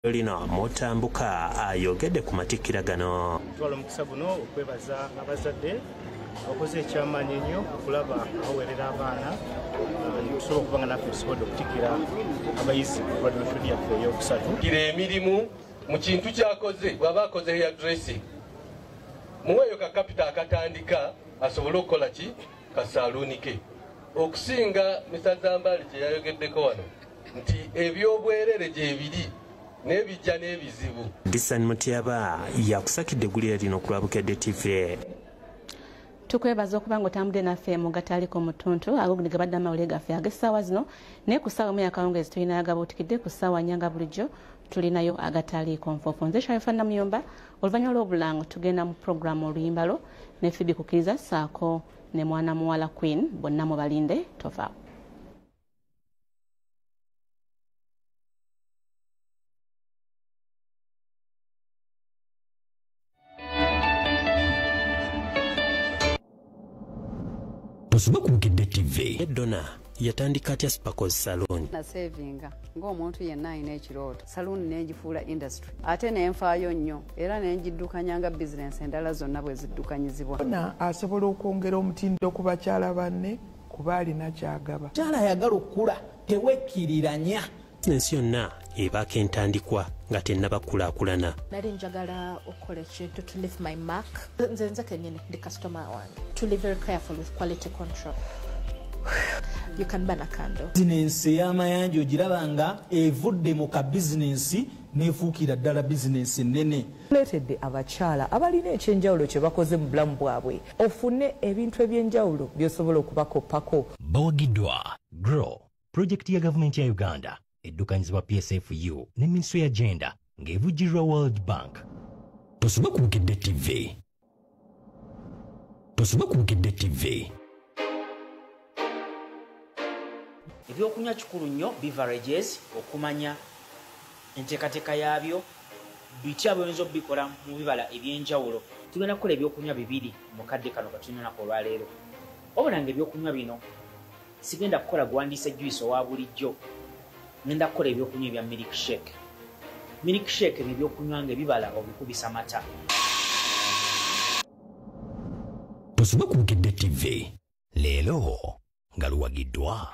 lino Motambuka ayogedde ku matikkira gano. Twala mukisa guno okwebaza abazadde abakoze ekyamanyi ennyo okulaba abawerera abaana tusobola okubanga naffe tusobodde okutikkira abayizi graduation yaffe ey'okusatu. Kira emirimu mu kintu kyakoze bw'aba akoze hairdressing muweeyo ka kapita akatandika asobole okukola ki ka saluuni ke okusinga Mr. Zambali kye yayogeddeko wano nti ebyobwerere gye biri n'ebijja n'ebizibu. Disani Mutyaba yakusakidde eggulire lino ku lwa Bukedde TV. Tukwebaza okuba ng'otambudde naffe mu gataaliko mu ttuntu ago gabadde amawulire gaffe ag'essaawa zino naye ku ssaawa mu yakawungeezi tulinayo agabuutikidde ku ssaawa nyanga bulijjo tulinayo agataaliiko nfoofu. Nze Sharifa Namuyomba oluvannyuma lw'obulango tugenda mu puroguramu oluyimbalo ne Fibi Kukiriza ssaako ne mwana muwala Queen bonna mubalinde tovaawo. Osoma ku Bukedde TV. Donna yatandika atya Sparkles Salon. Na savinga ng'omuntu yenna alina ekirooto saluni n'engifuula industry ate n'enfaayo nnyo era n'engiddukanyanga bizinensi endala zonna bwe ziddukanyizibwa. Donna asobola okwongera omutindo ku bakyala banne kuba alina kyagaba. Kyala ayagala okula tewekkiriranya. Bizinensi yonna ebaako entandikwa nga tennabakulaakulana. Nali njagala okukola ekintu to leave my mark. Nze kennyini ndi customer wange. To be very careful with quality control. You can burn a candle. Bizinensi y'amayanja ogiraba nga evudde mu ka bizinensi n'efuukira ddala bizinensi nnene. Tuleetedde abakyala abalina ekyenjawulo kye bakoze mu bulamu bwabwe ofune ebintu eby'enjawulo by'osobola okubakoppako. Bawagiddwa GROW projekiti ya gavumenti ya Uganda eddukanyizibwa PSFU ne Minisitule ya Gender ng'evujjirwa World Bank. Tosoma ku Bukedde TV. Tosoma ku Bukedde TV. Ebyokunywa kikulu nnyo beverages okumanya enteekateeka yaabyo bitya bw'oyinza obikola mu bibala ebyenjawulo. Tugenda kukola ebyokunywa bibiri mu kadde kano katunyonako olwaleero. Wabula ng'ebyokunywa bino sigenda kukola gwandiise juice owa bulijjo. Ngenda kukola ebyokunywa ebya milkshake. Milkshake bye byokunywa ng'ebibala obikubisa mata. Tosoma ku Bukedde TV. Leero nga luwagiddwa.